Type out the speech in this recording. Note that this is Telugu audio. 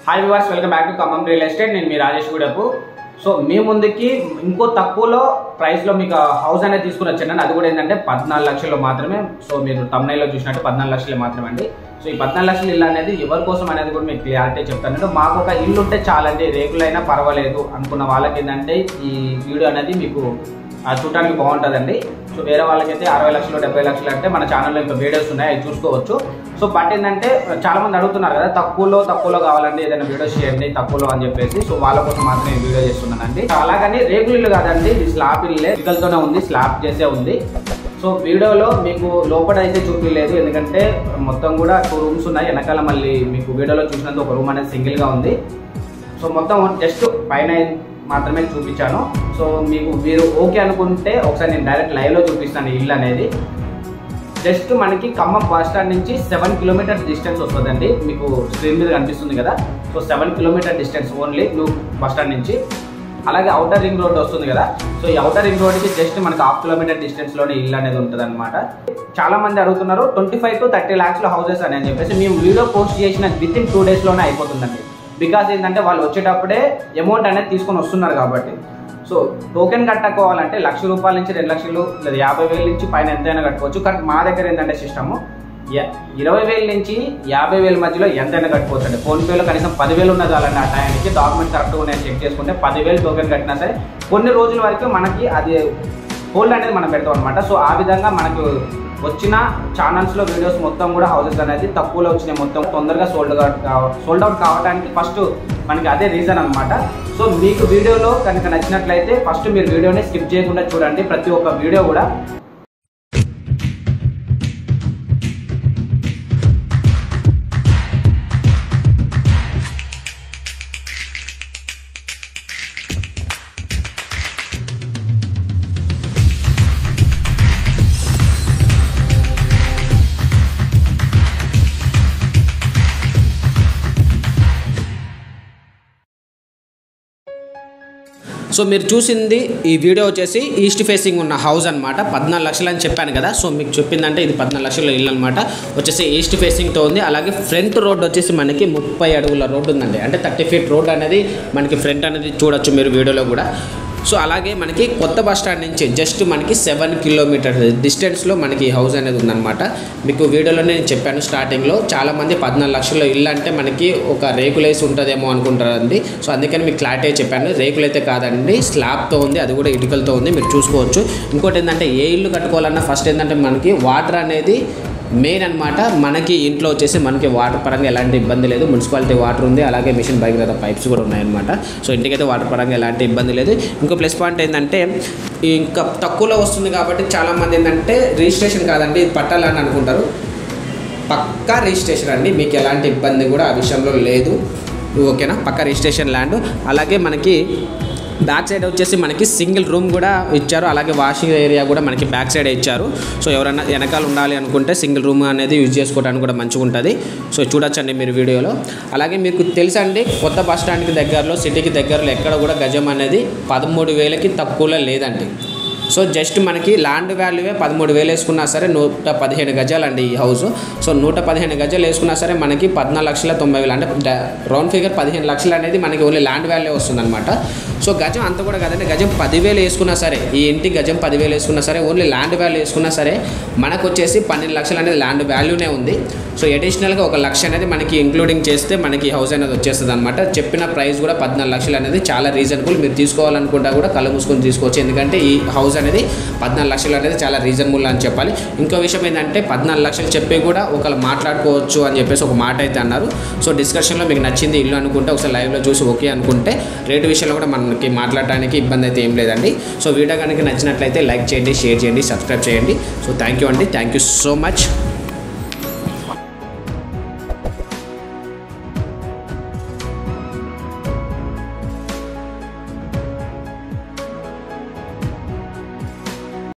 Hi viewers, welcome back to Khammam real estate. నేను మీ రాజేష్ గూడపు. సో మీ ముందుకి ఇంకో తక్కువలో ప్రైస్లో మీకు హౌస్ అనేది తీసుకుని వచ్చాను. అది కూడా ఏంటంటే 14 లక్షలు మాత్రమే. సో మీరు తమ్నైల్లో చూసినట్టు 14 లక్షలు మాత్రమే అండి. సో ఈ 14 లక్షల ఇల్లు అనేది ఎవరి కోసం అనేది కూడా మీకు క్లియారిటీ చెప్తాను. మాకు ఒక ఇల్లు ఉంటే చాలండి, రేకులైనా పర్వాలేదు అనుకున్న వాళ్ళకి ఏంటంటే ఈ వీడియో అనేది మీకు చూడటానికి బాగుంటుందండి. సో వేరే వాళ్ళకైతే 60 లక్షలు 70 లక్షలు అంటే మన ఛానల్లో ఇంకా వీడియోస్ ఉన్నాయి, అవి చూసుకోవచ్చు. సో బట్ ఏంటంటే చాలా మంది అడుగుతున్నారు కదా, తక్కువలో కావాలండి, ఏదైనా వీడియోస్ చేయండి తక్కువలో అని చెప్పేసి. సో వాళ్ళ కోసం మాత్రమే వీడియో చేస్తున్నానండి. అలాగని రేకుల ఇల్లు కాదండి, ఇది స్లాబ్ ఇల్లే, ఇటుకలతోనే ఉంది, స్లాబ్ చేసే ఉంది. సో వీడియోలో మీకు లోపల అయితే చూపించలేదు, ఎందుకంటే మొత్తం కూడా 2 రూమ్స్ ఉన్నాయి. వెనకాల మళ్ళీ మీకు వీడియోలో చూసినంత ఒక రూమ్ అనేది సింగిల్గా ఉంది. సో మొత్తం జస్ట్ పైన మాత్రమే చూపించాను. సో మీరు ఓకే అనుకుంటే ఒకసారి నేను డైరెక్ట్ లైవ్లో చూపిస్తాను ఇల్లు అనేది. జస్ట్ మనకి ఖమ్మం బస్ స్టాండ్ నుంచి 7 కిలోమీటర్స్ డిస్టెన్స్ వస్తుందండి. మీకు స్క్రీన్ మీద కనిపిస్తుంది కదా. So 7 kilometre distance only bus stand నుంచి. అలాగే అవుటర్ రింగ్ రోడ్ వస్తుంది కదా. సో ఈ అవుటర్ రింగ్ రోడ్కి జస్ట్ మనకి 1/2 కిలోమీటర్ డిస్టెన్స్లోనే ఇల్లు అనేది ఉంటుంది అనమాట. చాలా మంది అడుగుతున్నారు 25 to 30 lakhs హౌసెస్ అని చెప్పేసి. మేము వీడియో పోస్ట్ చేసిన వితిన్ 2 daysలోనే అయిపోతుందండి. బికాజ్ ఏంటంటే వాళ్ళు వచ్చేటప్పుడే అమౌంట్ అనేది తీసుకొని వస్తున్నారు కాబట్టి. సో టోకెన్ కట్టుకోవాలంటే ₹1,00,000 నుంచి 2 లక్షలు లేదా 50,000 నుంచి పైన ఎంతైనా కట్టుకోవచ్చు. కానీ మా దగ్గర ఏంటంటే సిస్టము 20,000 నుంచి 50,000 మధ్యలో ఎంతైనా కట్టుకోవచ్చు అండి. ఫోన్పేలో కనీసం 10,000 ఉన్నది చాలండి. ఆ టైంకి డాక్యుమెంట్ కరెక్ట్గా ఉన్నాయని చెక్ చేసుకుంటే 10,000 టోకెన్ కట్టినా సరే కొన్ని రోజుల వరకు మనకి అది హోల్డ్ అనేది మనం పెడతాం అనమాట. సో ఆ విధంగా మనకు వచ్చిన ఛానల్స్లో వీడియోస్ మొత్తం కూడా హౌసెస్ అనేది తక్కువలో వచ్చినాయి, మొత్తం తొందరగా సోల్డ్ అవుట్ కావడానికి ఫస్ట్ మనకి అదే రీజన్ అనమాట. సో మీకు వీడియోలో కనుక నచ్చినట్లయితే ఫస్ట్ మీరు వీడియోని స్కిప్ చేయకుండా చూడండి, ప్రతి ఒక్క వీడియో కూడా. సో మీరు చూసింది ఈ వీడియో వచ్చేసి ఈస్ట్ ఫేసింగ్ ఉన్న హౌస్ అనమాట. 14 లక్షలు అని చెప్పాను కదా. సో మీకు చెప్పిందంటే ఇది 14 లక్షల ఇల్లు అనమాట. వచ్చేసి ఈస్ట్ ఫేసింగ్తో ఉంది. అలాగే ఫ్రంట్ రోడ్ వచ్చేసి మనకి 30 అడుగుల రోడ్ ఉందండి. అంటే 30 feet రోడ్ అనేది మనకి ఫ్రంట్ అనేది చూడొచ్చు మీరు వీడియోలో కూడా. సో అలాగే మనకి కొత్త బస్ స్టాండ్ నుంచి జస్ట్ మనకి 7 కిలోమీటర్ డిస్టెన్స్లో మనకి హౌస్ అనేది ఉందన్నమాట. మీకు వీడియోలోనే నేను చెప్పాను స్టార్టింగ్లో, చాలామంది 14 లక్షల ఇల్లు అంటే మనకి ఒక రేకులేసి ఉంటుందేమో అనుకుంటారండి. సో అందుకని మీకు క్లారిటీ చెప్పాను, రేకులైతే కాదండి, స్లాబ్తో ఉంది, అది కూడా ఇటుకలతో ఉంది, మీరు చూసుకోవచ్చు. ఇంకోటి ఏంటంటే ఏ ఇల్లు కట్టుకోవాలన్నా ఫస్ట్ ఏంటంటే మనకి వాటర్ అనేది మెయిన్ అనమాట. మనకి ఇంట్లో వచ్చేసి మనకి వాటర్ పరంగా ఎలాంటి ఇబ్బంది లేదు, మున్సిపాలిటీ వాటర్ ఉంది, అలాగే మిషన్ భగీరథ పైప్స్ కూడా ఉన్నాయన్నమాట. సో ఇంటికైతే వాటర్ పరంగా ఎలాంటి ఇబ్బంది లేదు. ఇంకో ప్లస్ పాయింట్ ఏంటంటే ఇంకా తక్కువలో వస్తుంది కాబట్టి చాలామంది ఏంటంటే రిజిస్ట్రేషన్ కాదండి ఇది పట్టాలని అనుకుంటారు. పక్కా రిజిస్ట్రేషన్ అండి, మీకు ఎలాంటి ఇబ్బంది కూడా ఆ విషయంలో లేదు. ఓకేనా, పక్కా రిజిస్ట్రేషన్ ల్యాండ్. అలాగే మనకి బ్యాక్ సైడ్ వచ్చేసి మనకి సింగిల్ రూమ్ కూడా ఇచ్చారు, అలాగే వాషింగ్ ఏరియా కూడా మనకి బ్యాక్ సైడ్ ఇచ్చారు. సో ఎవరైనా వెనకాల ఉండాలి అనుకుంటే సింగిల్ రూమ్ అనేది యూజ్ చేసుకోవడానికి కూడా మంచిగా ఉంటుంది. సో చూడొచ్చండి మీరు వీడియోలో. అలాగే మీకు తెలుసండి కొత్త బస్ స్టాండ్కి దగ్గరలో, సిటీకి దగ్గరలో ఎక్కడ కూడా గజం అనేది 13,000కి తక్కువలో లేదండి. సో జస్ట్ మనకి ల్యాండ్ వాల్యూవే 13,000 వేసుకున్నా సరే 115 గజాలండి ఈ హౌస్. సో 115 గజాలు వేసుకున్నా సరే మనకి 14,90,000 అంటే రౌండ్ ఫిగర్ 15 లక్షలు అనేది మనకి ఓన్లీ ల్యాండ్ వాల్యూ వస్తుందన్నమాట. సో గజం అంత కూడా కదండి, గజం 10,000 వేసుకున్నా సరే, ఈ ఇంటి గజం 10,000 వేసుకున్నా సరే, ఓన్లీ ల్యాండ్ వాల్యూ వేసుకున్నా సరే మనకు వచ్చేసి 12 లక్షలు అనేది ల్యాండ్ వాల్యూనే ఉంది. సో అడిషనల్గా 1 లక్ష అనేది మనకి ఇంక్లూడింగ్ చేస్తే మనకి హౌస్ అనేది వచ్చేస్తుంది అనమాట. చెప్పిన ప్రైస్ కూడా 14 లక్షలు అనేది చాలా రీజనబుల్. మీరు తీసుకోవాలనుకుంటా కూడా కళ్ళు మూసుకొని తీసుకోవచ్చు, ఎందుకంటే ఈ హౌస్ అనేది 14 లక్షలు అనేది చాలా రీజనబుల్ అని చెప్పాలి. ఇంకో విషయం ఏంటంటే 14 లక్షలు చెప్పి కూడా ఒకళ్ళు మాట్లాడుకోవచ్చు అని చెప్పేసి ఒక మాట అయితే అన్నారు. సో డిస్కషన్లో మీకు నచ్చింది ఇల్లు అనుకుంటే ఒకసారి లైవ్లో చూసి ఓకే అనుకుంటే రేటు విషయంలో కూడా మనకి మాట్లాడడానికి ఇబ్బంది అయితే ఏం లేదండి. సో వీడియో కనుక నచ్చినట్లయితే లైక్ చేయండి, షేర్ చేయండి, సబ్స్క్రైబ్ చేయండి. సో థ్యాంక్ యూ అండి, థ్యాంక్ యూ సో మచ్.